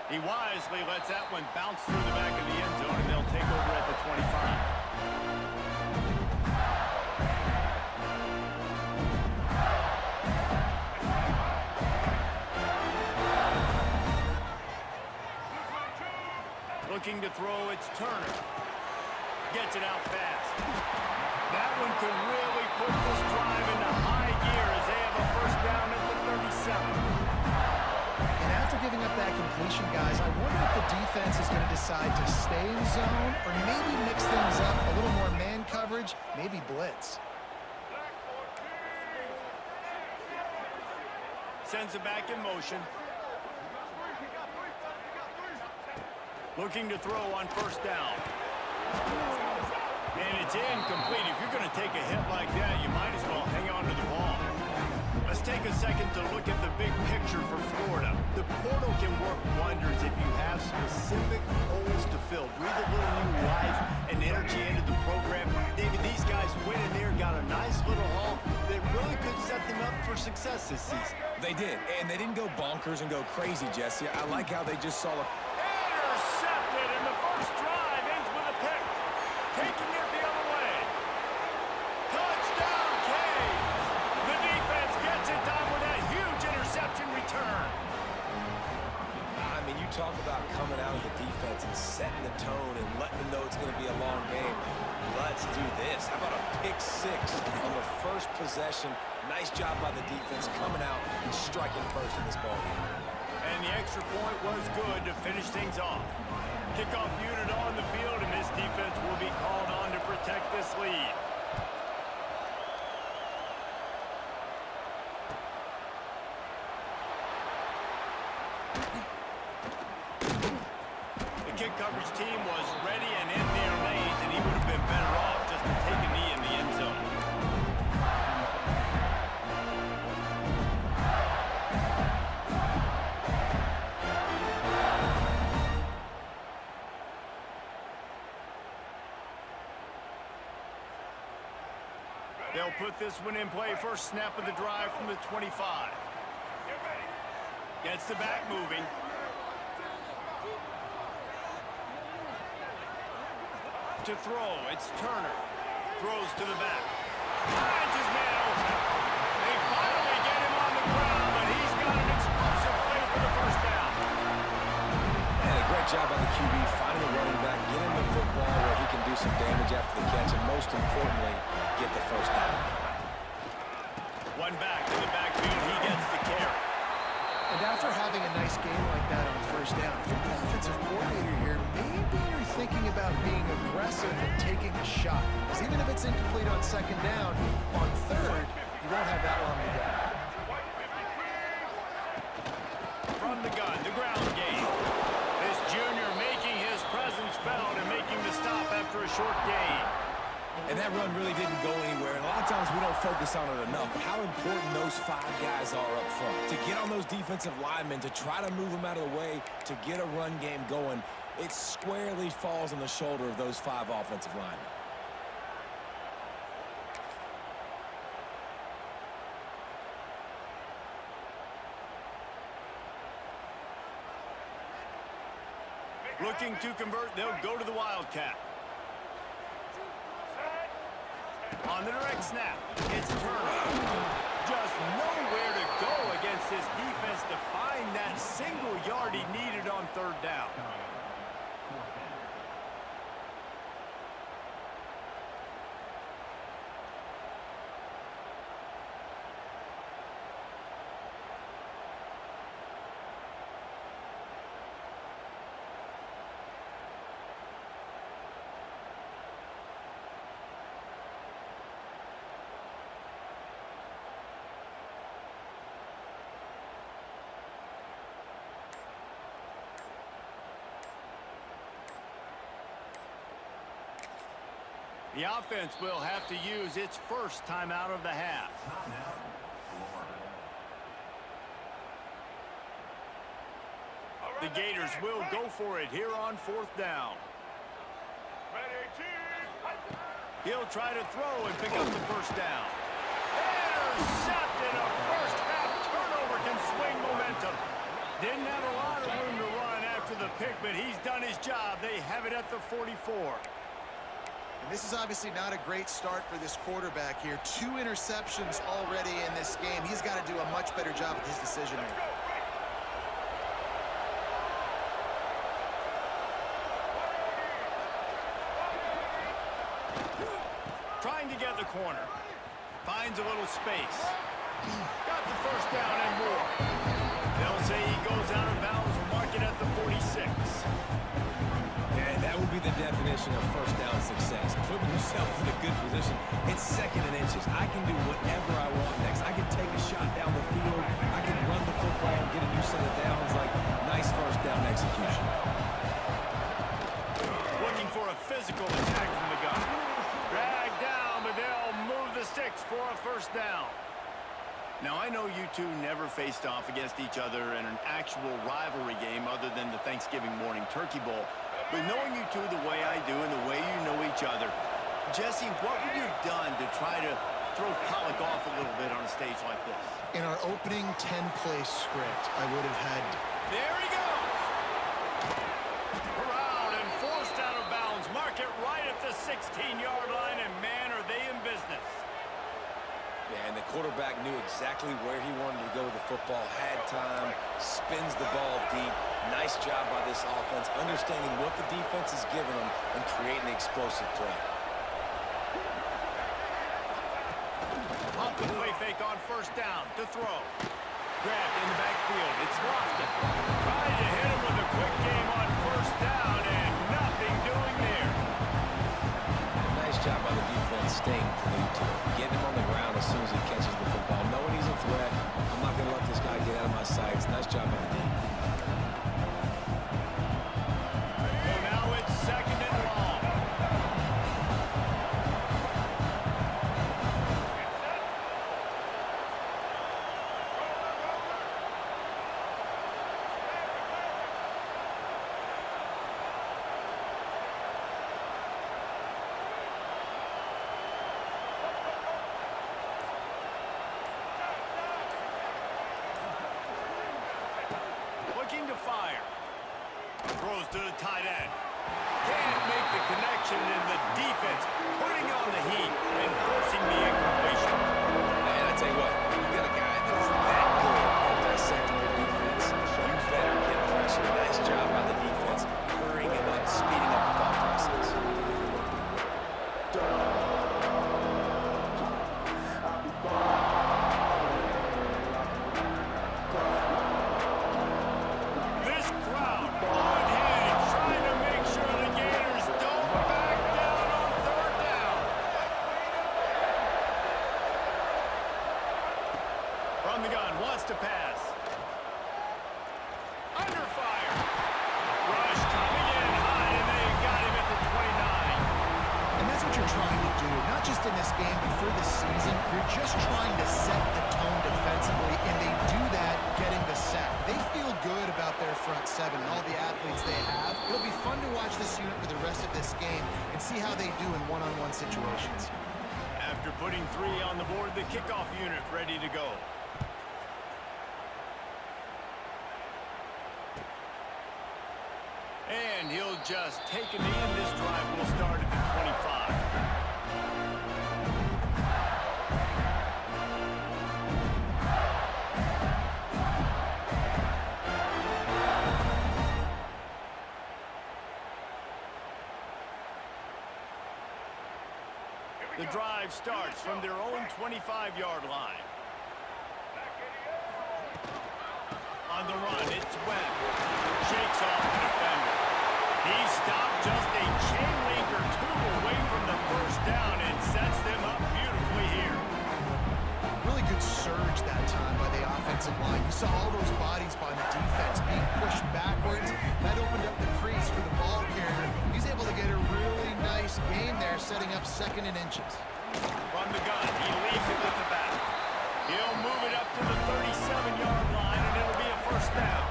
He wisely lets that one bounce through the back of the end zone, and they'll take over at the 25. Looking to throw, it's Turner. Gets it out fast. That one could really put this drive into high gear as they have a first down at the 37. And after giving up that completion, guys, I wonder if the defense is going to decide to stay in zone or maybe mix things up, a little more man coverage, maybe blitz. Sends it back in motion. Looking to throw on first down. And it's incomplete. If you're going to take a hit like that, you might as well hang on to the ball. Let's take a second to look at the big picture for Florida. The portal can work wonders if you have specific holes to fill. Breathe a little new life and energy into the program. David, these guys went in there, got a nice little haul that really could set them up for success this season. They did, and they didn't go bonkers and go crazy, Jesse. I like how they just saw a... Intercepted, and the first drive ends with a pick. Taking it the other way. Touchdown, Canes! The defense gets it done with that huge interception return. I mean, you talk about coming out of the defense and setting the tone and letting them know it's going to be a long game. Let's do this. How about a pick six on the first possession? Nice job by the defense coming out and striking first in this ballgame. And the extra point was good to finish things off. Kickoff unit on the field, and this defense will be called on to protect this lead. The kick coverage team was ready and in their lanes, and he would have been better off just to take a knee in the end zone. They'll put this one in play. First snap of the drive from the 25. Gets the back moving. To throw, it's Turner. Throws to the back. Finds his man open. They finally get him on the ground, but he's got an explosive play for the first down. And a great job by the QB finding the running back, get him the football where he can do some damage after the catch, and most importantly, get the first down. One back in the backfield, he gets the carry. And after having a nice game like that on first down, if you're the offensive coordinator here, maybe you're thinking about being aggressive and taking a shot. Because even if it's incomplete on second down, on third, you won't have that long to go. From the gun, the ground game. This junior making his presence felt and making the stop after a short gain. And that run really didn't go anywhere. And a lot of times we don't focus on it enough. But how important those five guys are up front. To get on those defensive linemen, to try to move them out of the way, to get a run game going, it squarely falls on the shoulder of those five offensive linemen. Looking to convert, they'll go to the Wildcat. On the direct snap, it's Turner. Just nowhere to go against this defense to find that single yard he needed on third down. The offense will have to use its first timeout of the half. The Gators will go for it here on fourth down. He'll try to throw and pick up the first down. Intercepted. A first half turnover can swing momentum. Didn't have a lot of room to run after he's done his job. They have it at the 44. And this is obviously not a great start for this quarterback here. 2 interceptions already in this game. He's got to do a much better job with his decision making. Trying to get the corner. Finds a little space. Got the first down and more. They'll say he goes out of bounds. Mark it at the 46. And that would be the definition of first down success. Putting yourself in a good position. It's 2nd and inches. I can do whatever I want next. I can take a shot down the field. I can run the football and get a new set of downs. Like, nice first down execution. Looking for a physical attack from the gun. Drag down, but they'll move the sticks for a first down. Now, I know you two never faced off against each other in an actual rivalry game other than the Thanksgiving morning Turkey Bowl. But knowing you two the way I do and the way you know each other, Jesse, what would you have done to try to throw Pollock off a little bit on a stage like this? In our opening 10-play script, I would have had... There he goes! Around and forced out of bounds. Mark it right at the 16-yard line, and man, are they in business. Yeah, and the quarterback knew exactly where he wanted to go with the football, had time, spins the ball deep. Nice job by this offense, understanding what the defense is giving them and creating the explosive play. Off the play fake on first down to throw. Grabbed in the backfield. It's Lofton. Trying to hit him with a quick game on first down, and nothing doing there. Nice job by the defense staying glued to him, getting him on the ground as soon as he catches the football. Knowing he's a threat, I'm not going to let this guy get out of my sights. Nice job by the D. So now it's 2nd and long. Looking to fire. Throws to the tight end. Can't make the connection, and the defense putting on the heat and forcing the incompletion. Man, I tell you what, you got a guy that is that good at dissecting your defense. You better get pressure. Nice job by the defense, hurrying him up, speeding up the thought process. This crowd on hand, trying to make sure the Gators don't back down on 3rd down. From the gun, wants to pass. Under fire. Rush coming in high, and they got him at the 29. And that's what you're trying to do, not just in this game, but for this season. You're just trying to set the tone defensively, and they do that getting the sack. They feel good about their front 7 and all the athletes they have. It'll be fun to watch this unit for the rest of this game and see how they do in one-on-one situations. After putting 3 on the board, the kickoff unit ready to go. And he'll just take a knee, and this drive will start at the 25. The drive starts from their own 25-yard line. On the run, it's Webb. Shakes off the defender. He stopped just a chain link or 2 away from the first down and sets them up beautifully here. Really good surge that time by the offensive line. You saw all those bodies by the defense being pushed backwards. That opened up the crease for the ball carrier. He's able to get a really nice gain there, setting up 2nd and inches. From the gun, he leaves it with the back. He'll move it up to the 37-yard line, and it'll be a first down.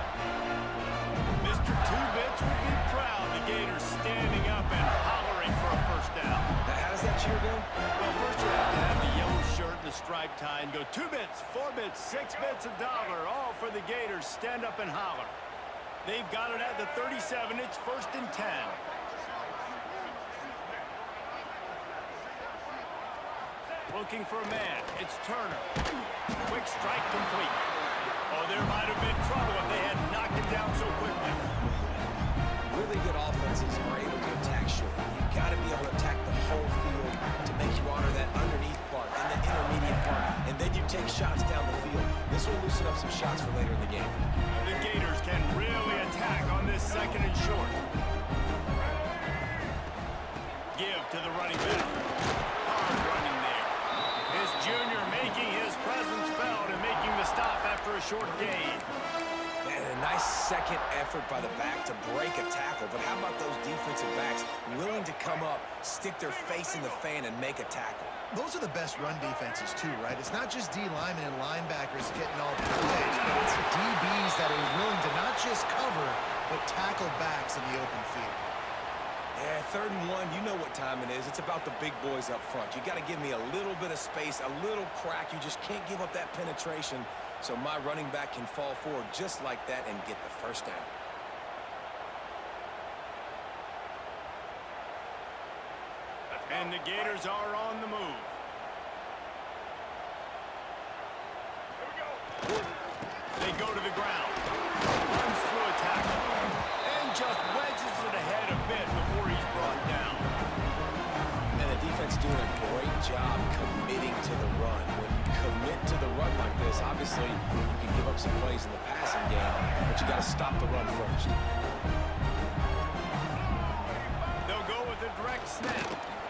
Mr. Two-Bits would be proud. The Gators standing up and hollering for a first down. Now, how does that cheer go? Well, first you have to have the yellow shirt and the striped tie and go 2 bits, 4 bits, 6 bits, $1, all for the Gators. Stand up and holler. They've got it at the 37. It's 1st and 10. Looking for a man. It's Turner. Quick strike complete. Oh, there might have been trouble if they had knocked him down so quickly. Really good offenses are able to attack short. You've got to be able to attack the whole field to make you honor that underneath part and the intermediate part, and then you take shots down the field. This will loosen up some shots for later in the game. The Gators can really attack on this 2nd and short. Give to the running back. Hard running there. His junior making his presence felt and making the stop after a short gain. And a nice second effort by the back to break a tackle. But how about those defensive backs willing to come up, stick their face in the fan, and make a tackle? Those are the best run defenses, too, right? It's not just D linemen and linebackers getting all the plays, but it's DBs that are willing to not just cover, but tackle backs in the open field. Yeah, 3rd and 1, you know what time it is. It's about the big boys up front. You got to give me a little bit of space, a little crack. You just can't give up that penetration. So my running back can fall forward just like that and get the 1st down. And the Gators are on the move. They go to the ground. Runs through a tackle. And just wedges it ahead a bit before he's brought down. And the defense doing a great job committing to the run. When you commit to the run like this, obviously you can give up some plays in the passing game, but you got to stop the run first. They'll go with a direct snap.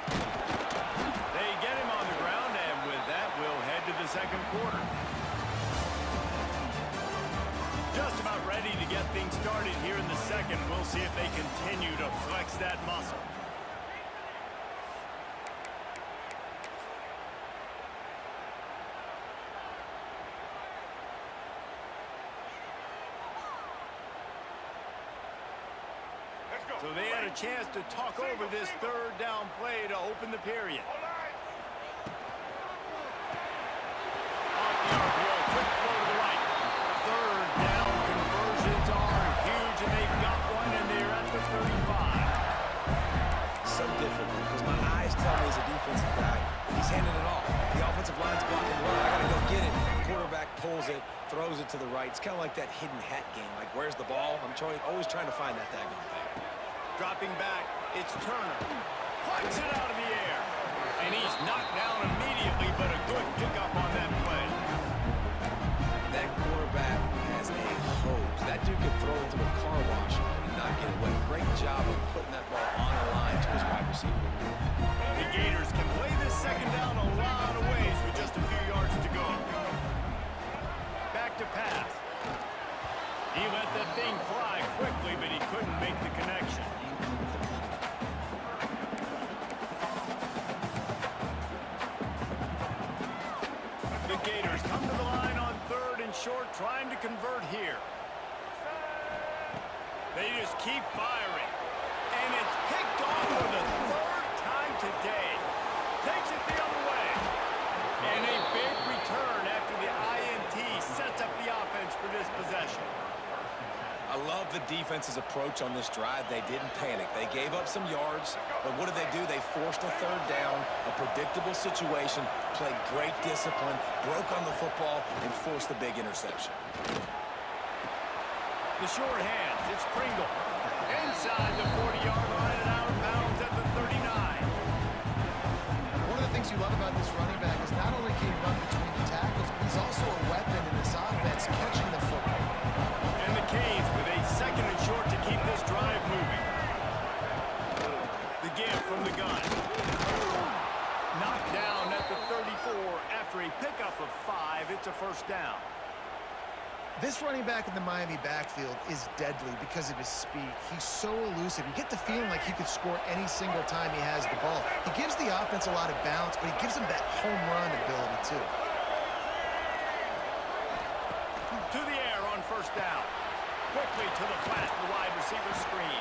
They get him on the ground, and with that, we'll head to the 2nd quarter. Just about ready to get things started here in the 2nd. We'll see if they continue to flex that muscle. So they had a chance to talk over this 3rd down play to open the period. Off the RPO, quick throw to the right. 3rd down conversions are huge, and they've got one, and they're at the 35. So difficult because my eyes tell me as a defensive guy, he's handing it off. The offensive line's blocking well. I got to go get it. Quarterback pulls it, throws it to the right. It's kind of like that hidden hat game. Like, where's the ball? I'm always trying to find that daggone thing. Dropping back, it's Turner. Puts it out of the air. And he's knocked down immediately, but a good pickup on that play. That quarterback has a hose. That dude could throw it to a car wash and not get it wet. Great job of putting that ball on the line to his wide receiver. The Gators can play this 2nd down a lot of ways with just a few yards to go. Back to pass. He let that thing fly quickly, but he couldn't make the connection. The Gators come to the line on 3rd and short, trying to convert here. They just keep firing. And it's picked off for the 3rd time today. Takes it the other way. And a big return after the INT sets up the offense for this possession. I love the defense's approach on this drive. They didn't panic. They gave up some yards, but what did they do? They forced a 3rd down, a predictable situation, played great discipline, broke on the football, and forced the big interception. The short hands, it's Pringle. Inside the 40-yard line and out of bounds at the 39. One of the things you love about this running back is not only can he run between the tackles, but he's also a weapon in this offense catching the football. And the Canes with a 2nd and short to keep this drive moving. The give from the gun. Knocked down at the 34 after a pickup of 5. It's a 1st down. This running back in the Miami backfield is deadly because of his speed. He's so elusive. You get the feeling like he could score any single time he has the ball. He gives the offense a lot of balance, but he gives them that home run ability, too. To the air on 1st down. Quickly to the flat, the wide receiver screen.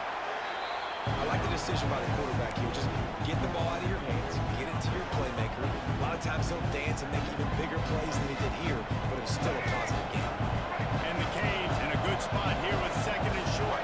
I like the decision by the quarterback here. Just get the ball out of your hands, get it to your playmaker. A lot of times he'll dance and make even bigger plays than he did here, but it was still a positive game. And the Canes in a good spot here with 2nd and short.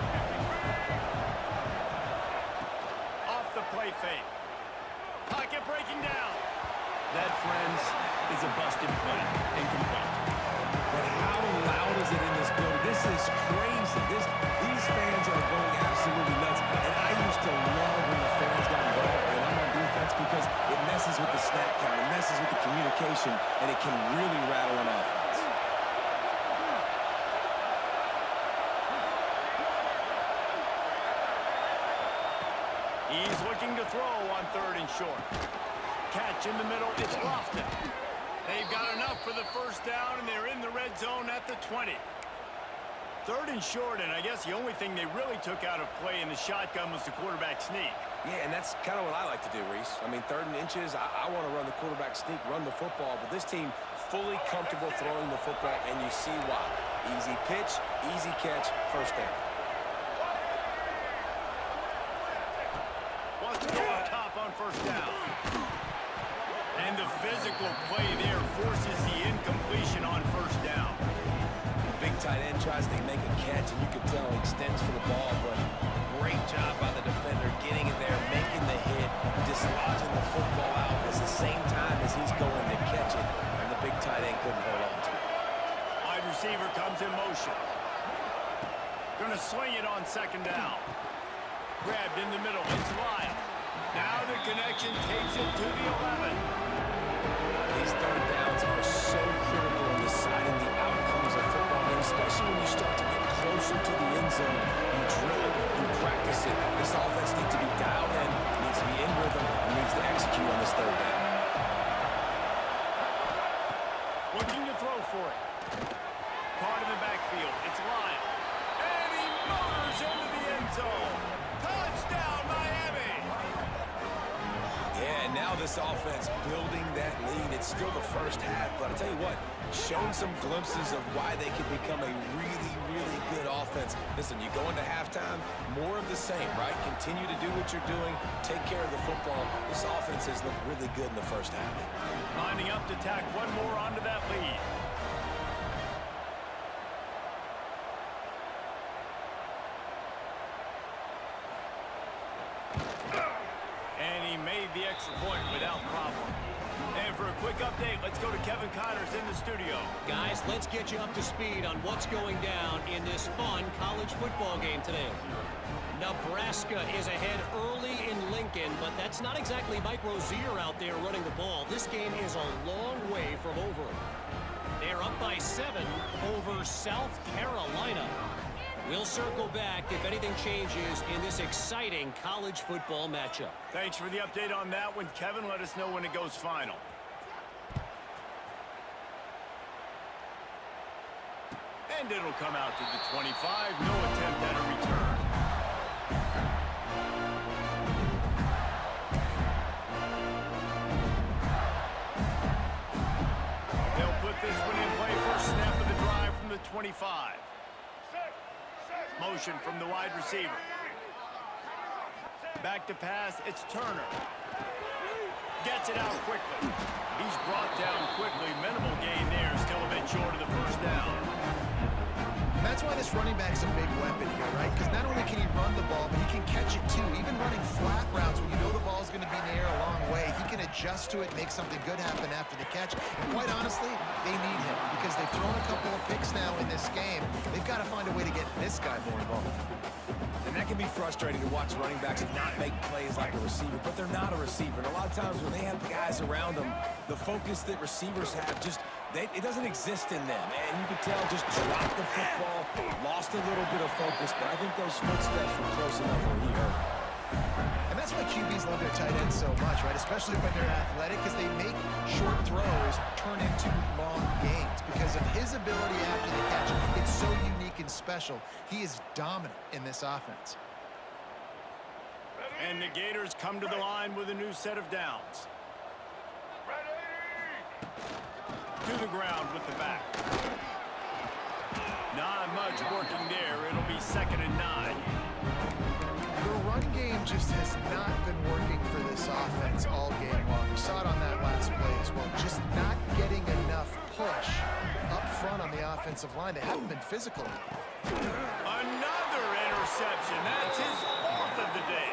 is crazy. These fans are going absolutely nuts. And I used to love when the fans got involved when I'm on defense because it messes with the snap count, it messes with the communication, and it can really rattle an offense. He's looking to throw on 3rd and short. Catch in the middle, it's Lofton. They've got enough for the first down, and they're in the red zone at the 20. 3rd and short, and I guess the only thing they really took out of play in the shotgun was the quarterback sneak. Yeah, and that's kind of what I like to do, Reese. I mean, 3rd and inches, I want to run the quarterback sneak, run the football, but this team fully comfortable throwing the football, and you see why. Easy pitch, easy catch, first down. Wants to go up top on first down. And the physical play there forces the incompletion on first down. Big tight end tries to make a catch, and you can tell he extends for the ball, but great job by the defender getting in there, making the hit, dislodging the football out at the same time as he's going to catch it, and the big tight end couldn't hold on to it. Wide receiver comes in motion. Gonna swing it on 2nd down. Grabbed in the middle, it's Lyle. Now the connection takes it to the 11. These 3rd downs are so critical in deciding the outcomes of football games, especially when you start to get closer to the end zone. You drill it, you practice it. This offense needs to be dialed in, needs to be in rhythm, and needs to execute on this 3rd down. Looking to throw for it. Caught in the backfield, it's Lyle. And he motors into the end zone. Touchdown, Miami! Yeah, and now this offense building that lead. It's still the first half, but I tell you what, shown some glimpses of why they can become a really, really good offense. Listen, you go into halftime, more of the same, right? Continue to do what you're doing, take care of the football. This offense has looked really good in the first half. Lining up to tack one more onto that lead. And he made the extra point without problem. And for a quick update, let's go to Kevin Connors in the studio. Guys, let's get you up to speed on what's going down in this fun college football game today. Nebraska is ahead early in Lincoln, but that's not exactly Mike Rozier out there running the ball. This game is a long way from over. They're up by 7 over South Carolina. We'll circle back if anything changes in this exciting college football matchup. Thanks for the update on that one, Kevin. Let us know when it goes final. And it'll come out to the 25. No attempt at a return. They'll put this one in play. First snap of the drive from the 25. Motion from the wide receiver. Back to pass, it's Turner. Gets it out quickly. He's brought down quickly. Minimal gain there, still a bit short of the first down. And that's why this running back's a big weapon here, right? Because not only can he run the ball, but he can catch it too. Even running flat routes when you know the ball's going to be in the air a long way, he can adjust to it, make something good happen after the catch. And quite honestly, they need him because they've thrown a couple of picks now in this game. They've got to find a way to get this guy more involved. And that can be frustrating to watch running backs not make plays like a receiver, but they're not a receiver. And a lot of times when they have guys around them, the focus that receivers have it doesn't exist in them. And you can tell just dropped the football, lost a little bit of focus, but I think those footsteps were close enough where he hurt. And that's why QBs love their tight ends so much, right? Especially when they're athletic, because they make short throws turn into long gains. Because of his ability after the catch, it's so unique and special. He is dominant in this offense. And the Gators come to the line with a new set of downs. To the ground with the back. Not much working there. It'll be 2nd and 9. The run game just has not been working for this offense all game long. We saw it on that last play as well. Just not getting enough push up front on the offensive line. They haven't been physical. Another interception. That's his 4th of the day.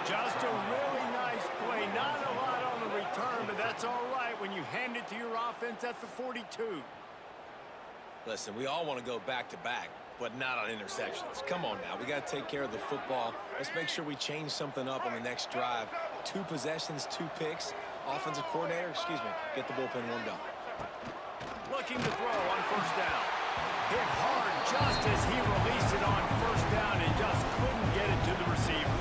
Just a really nice play. Not a lot on the return, but that's all right when you hand it to your offense at the 42. Listen, we all want to go back-to-back. but not on interceptions. Come on now. We got to take care of the football. Let's make sure we change something up on the next drive. 2 possessions, 2 picks. Offensive coordinator, get the bullpen warmed up. Looking to throw on first down. Hit hard just as he released it on first down and just couldn't get it to the receiver.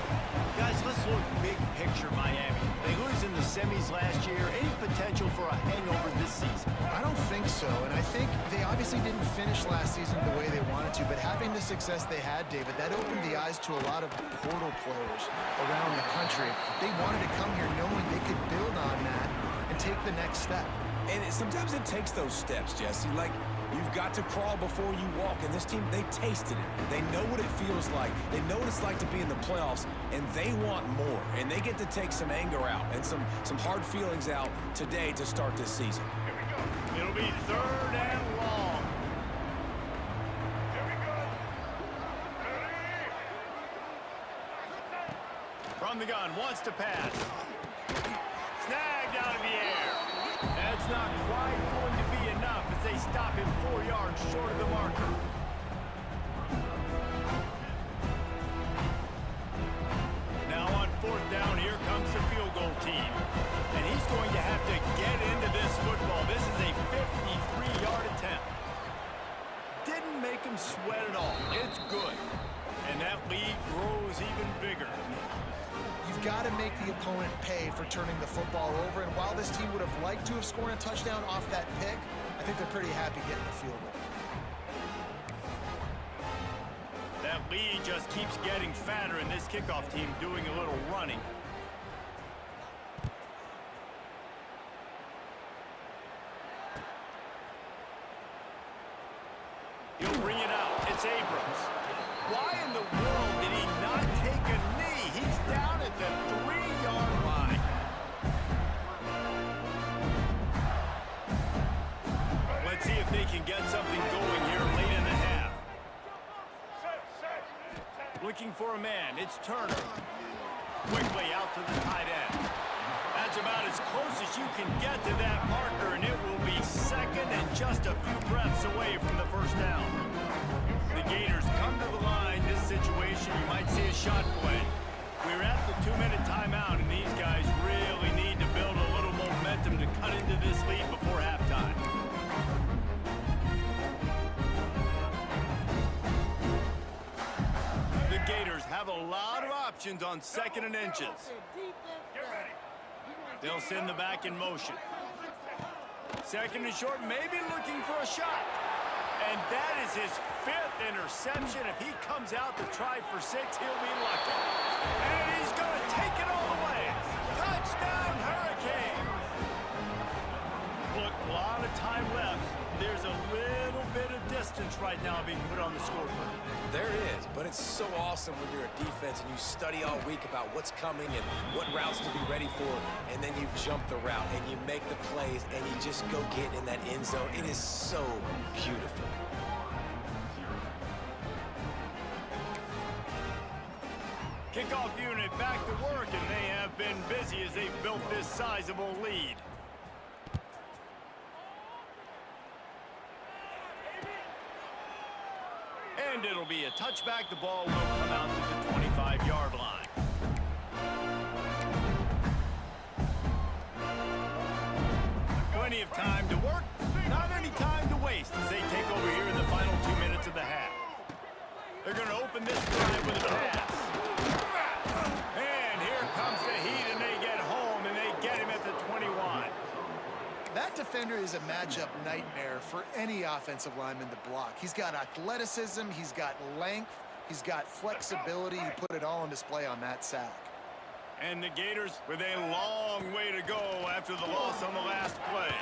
Guys, let's look big picture Miami. They lose in the semis last year. Any potential for a hangover this season? I don't think so, and I think they obviously didn't finish last season the way they wanted to, but having the success they had, David, that opened the eyes to a lot of portal players around the country. They wanted to come here knowing they could build on that and take the next step. And sometimes it takes those steps, Jesse. Like, you've got to crawl before you walk. And this team, they tasted it. They know what it feels like. They know what it's like to be in the playoffs, and they want more. And they get to take some anger out and some hard feelings out today to start this season. It'll be 3rd and long. From the gun, wants to pass. Snagged out of the air. That's not quite going to be enough as they stop him 4 yards short of the marker. Now on 4th down, here comes the field goal team. And he's going to have to get into this football. This is a 53-yard attempt. Didn't make him sweat at all. It's good. And that lead grows even bigger. You've got to make the opponent pay for turning the football over, and while this team would have liked to have scored a touchdown off that pick, I think they're pretty happy getting the field goal. That lead just keeps getting fatter, and this kickoff team doing a little running. He'll bring it out. It's Abrams. Why in the world did he not take a knee? He's down at the 3-yard line. Let's see if they can get something going here late in the half. Looking for a man. It's Turner. Quickly out to the tight end. That's about as close as you can get to that marker, and it will be 2nd and just a few breaths away from the first down. The Gators come to the line. This situation, you might see a shot play. We're at the 2-minute timeout, and these guys really need to build a little momentum to cut into this lead before halftime. The Gators have a lot of options on 2nd and inches. They'll send the back in motion. 2nd and short, maybe looking for a shot. And that is his 5th interception. If he comes out to try for 6, he'll be lucky. And he's going to take it all the way. Touchdown, Hurricanes! Look, a lot of time left. There's a little bit of distance right now being put on the scoreboard. There is, but it's so awesome when you're a defense and you study all week about what's coming and what routes to be ready for, and then you jump the route and you make the plays and you just go get in that end zone. It is so beautiful. Kickoff unit back to work, and they have been busy as they've built this sizable lead. And it'll be a touchback. The ball will come out to the 25-yard line. Plenty of time to work, not any time to waste as they take over here in the final 2 minutes of the half. They're going to open this drive with a pass. And here comes the heat, and they get home, and they get him at the 21. That defender is a matchup nightmare for any offensive lineman to block. He's got athleticism, he's got length, he's got flexibility. He put it all on display on that sack. And the Gators with a long way to go after the loss on the last play.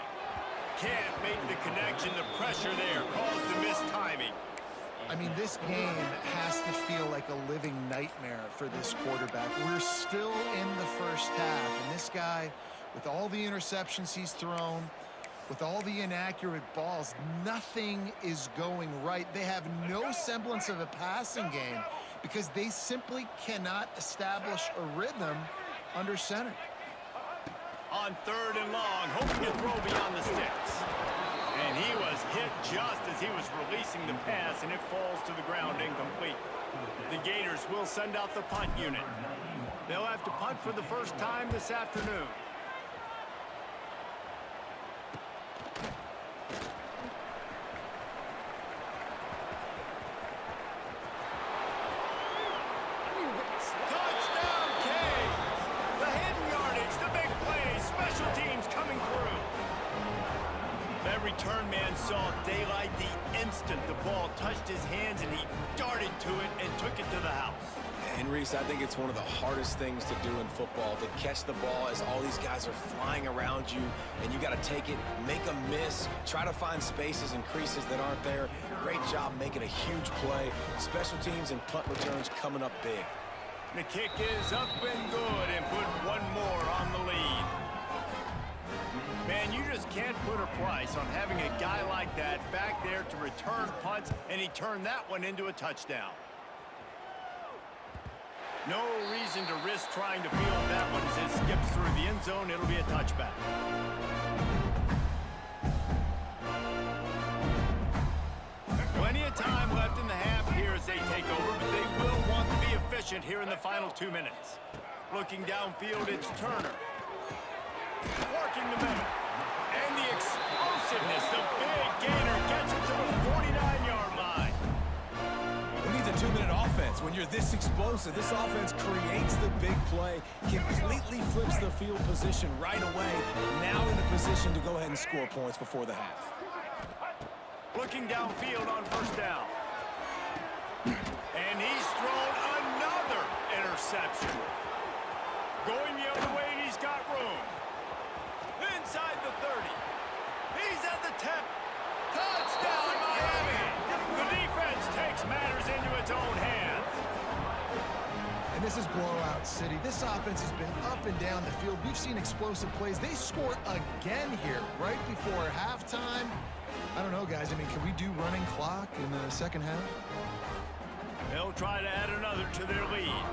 Can't make the connection. The pressure there caused the missed timing. I mean, this game has to feel like a living nightmare for this quarterback. We're still in the first half, and this guy, with all the interceptions he's thrown, with all the inaccurate balls, nothing is going right. They have no semblance of a passing game because they simply cannot establish a rhythm under center. On 3rd and long, hoping to throw beyond the sticks. And he was hit just as he was releasing the pass, and it falls to the ground incomplete. The Gators will send out the punt unit. They'll have to punt for the first time this afternoon. Touchdown, Canes! The hidden yardage, the big play, special teams coming through. That return man saw daylight the instant the ball touched his hands, and he darted to it and took it to the house. And Reese, I think it's one of the hardest things to do in football, to catch the ball as all these guys are flying around you, and you got to take it, make a miss, try to find spaces and creases that aren't there. Great job making a huge play. Special teams and punt returns coming up big. The kick is up and good, and put one more on the lead. Man, you just can't put a price on having a guy like that back there to return punts, and he turned that one into a touchdown. No reason to risk trying to field that one as it skips through the end zone. It'll be a touchback. Plenty of time left in the half here as they take over, but they will want to be efficient here in the final 2 minutes. Looking downfield, it's Turner. Working the middle. And the explosiveness, the big gainer gets it to the 49-yard line. Who needs a 2-minute offense when you're this explosive? This offense creates the big play, completely flips the field position right away, now in a position to go ahead and score points before the half. Looking downfield on first down. And he's thrown another interception. Going the other way, and he's got room. Inside the 30. He's at the 10. Touchdown, Miami! The defense takes matters into its own hands. And this is blowout city. This offense has been up and down the field. We've seen explosive plays. They score again here right before halftime. I don't know, guys. I mean, can we do running clock in the second half? They'll try to add another to their lead.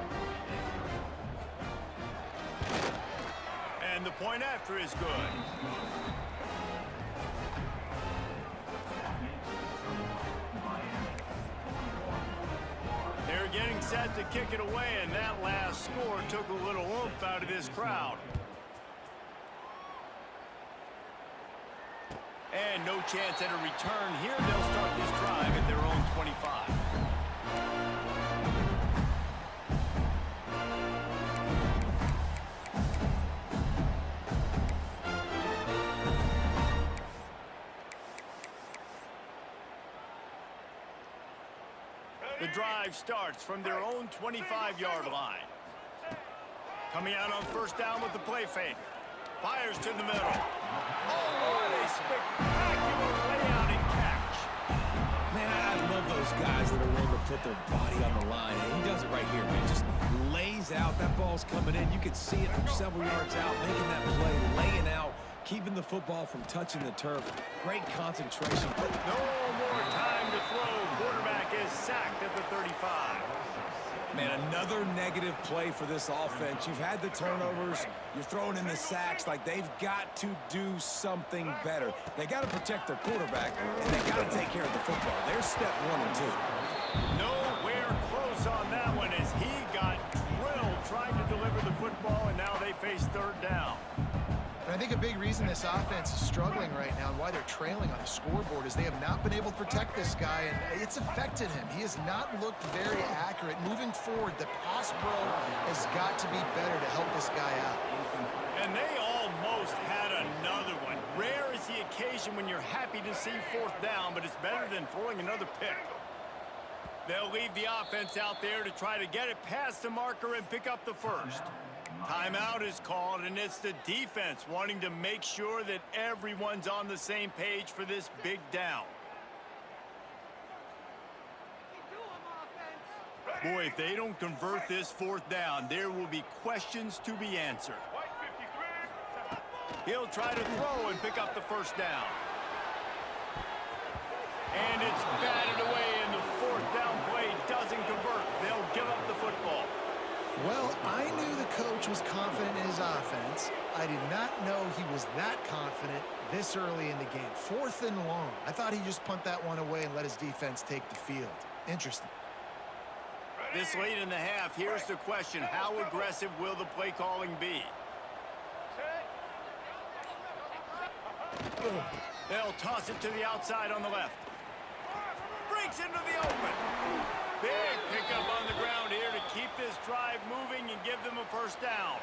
And the point after is good. They're getting set to kick it away, and that last score took a little oomph out of this crowd. And no chance at a return here. They'll start this drive at their own 25. The drive starts from their own 25-yard line. Coming out on first down with the play fake. Fires to the middle. Oh, what a spectacular layout and catch. Man, I love those guys that are willing to put their body on the line. And he does it right here, man. Just lays out. That ball's coming in. You can see it from several yards out, making that play, laying out, keeping the football from touching the turf. Great concentration. No more time to throw. Quarterback is sacked at the 35. Man, another negative play for this offense. You've had the turnovers. You're throwing in the sacks. Like, they've got to do something better. They got to protect their quarterback, and they got to take care of the football. There's step 1 and 2. Nowhere close on that one as he got drilled trying to deliver the football, and now they face third down. And I think a big reason this offense is struggling right now and why they're trailing on the scoreboard is they have not been able to protect this guy, and it's affected him. He has not looked very accurate. Moving forward, the pass pro has got to be better to help this guy out. And they almost had another one. Rare is the occasion when you're happy to see fourth down, but it's better than throwing another pick. They'll leave the offense out there to try to get it past the marker and pick up the first. Timeout is called, and it's the defense wanting to make sure that everyone's on the same page for this big down. Boy, if they don't convert this fourth down, there will be questions to be answered. He'll try to throw and pick up the first down. And it's batted away, and the fourth down play doesn't convert. They'll give up the football. Well, I knew the coach was confident in his offense. defense. I did not know he was that confident this early in the game. 4th and long. I thought he'd just punt that one away and let his defense take the field. Interesting. This late in the half, here's the question. How aggressive will the play calling be? They'll toss it to the outside on the left. Breaks into the open. Big pickup on the ground here to keep this drive moving and give them a first down.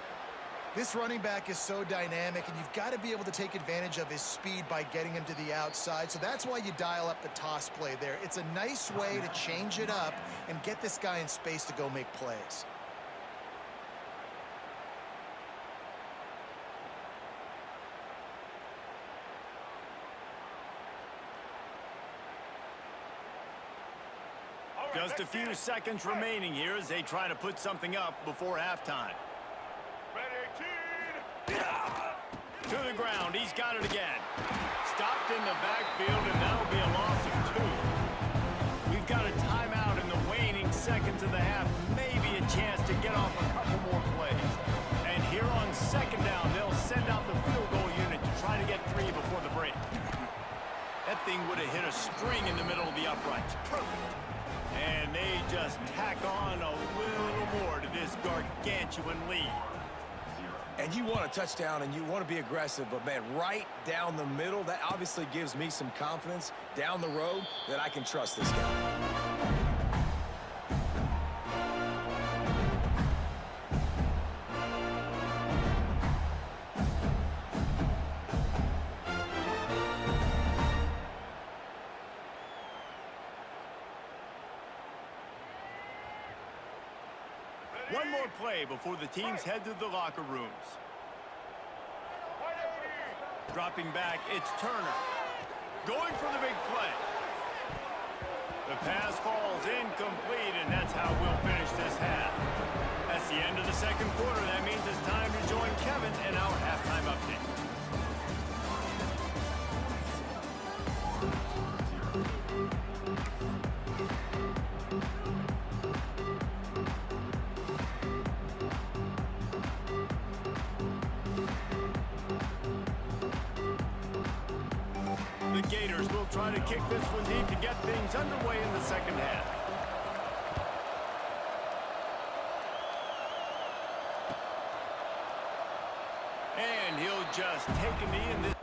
This running back is so dynamic, and you've got to be able to take advantage of his speed by getting him to the outside. So that's why you dial up the toss play there. It's a nice way to change it up and get this guy in space to go make plays. Just a few seconds remaining here as they try to put something up before halftime. To the ground, he's got it again. Stopped in the backfield, and that'll be a loss of 2. We've got a timeout in the waning seconds of the half. Maybe a chance to get off a couple more plays. And here on 2nd down, they'll send out the field goal unit to try to get 3 before the break. That thing would have hit a string in the middle of the uprights. Perfect. And they just tack on a little more to this gargantuan lead. And you want a touchdown and you want to be aggressive, but man, right down the middle, that obviously gives me some confidence down the road that I can trust this guy. One more play before the teams head to the locker rooms. Dropping back, it's Turner. Going for the big play. The pass falls incomplete, and that's how we'll finish this half. That's the end of the 2nd quarter. That means it's time to join Kevin in our halftime update. The Gators will try to kick this one deep to get things underway in the 2nd half. And he'll just take a knee in this.